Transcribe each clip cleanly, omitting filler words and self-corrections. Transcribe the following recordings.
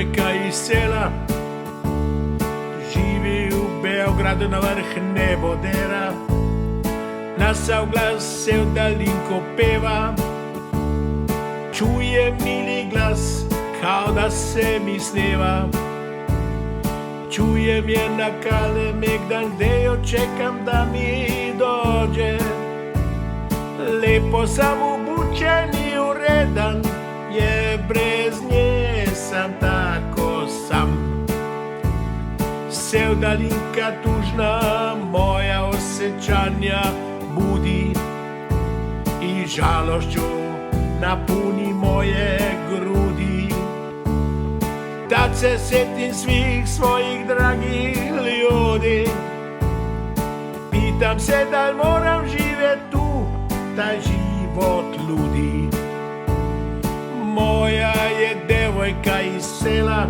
devojka iz sela, živi u Beogradu na vrh nebodera. Na sav glas se v daljinko peva, čuje mili glas, kao da se mi sneva. Čujem je na Kalemegdan, gde jo čekam da mi dođe. Lepo sam obučen i uredan, je brez nje sam tako sam. Sevdalinka tužna moja osjećanja budi i žalošću napuni moje grudi. Tad se sjetim svih svojih dragih ljudi, pitam se da li moram živjeti tu taj život ludi. Moja je devojka iz sela,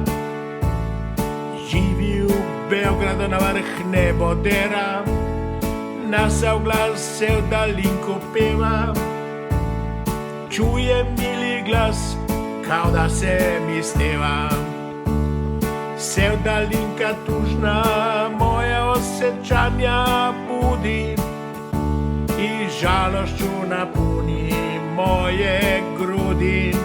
živi u Beogradu na vrh nebodera. Na sav glas se v daljinko peva, čujem mili glas, kao da se mi sneva. Sevdalinka tužna moja osjećanja budi i žalošću napuni moje grudi.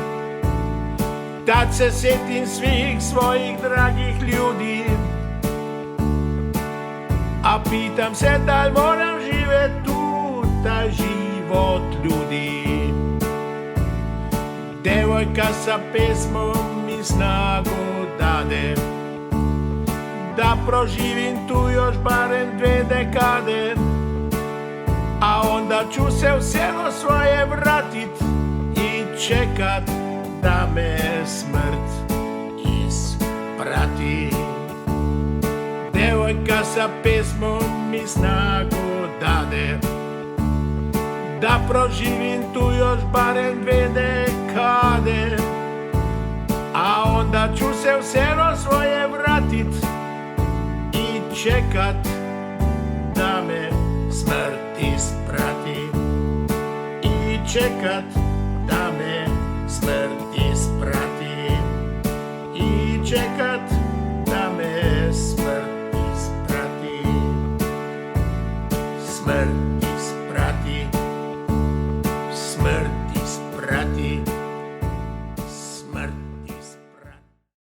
Tad se sjetim svih svojih dragih ljudi, a pitam se da li moram živjeti tu taj život ljudi. Devojka sa pesmom mi snagu dade, da proživim tu još barem 2 dekade. A onda ću se u selo svoje vratit i čekat da me smrt isprati. Devojka sa pesmom mi snagu dade, da proživim tu još barem 2 dekade. A onda ću se u selo svoje vratit i čekat da me smrt isprati. I čekat da me smrt isprati. I čekat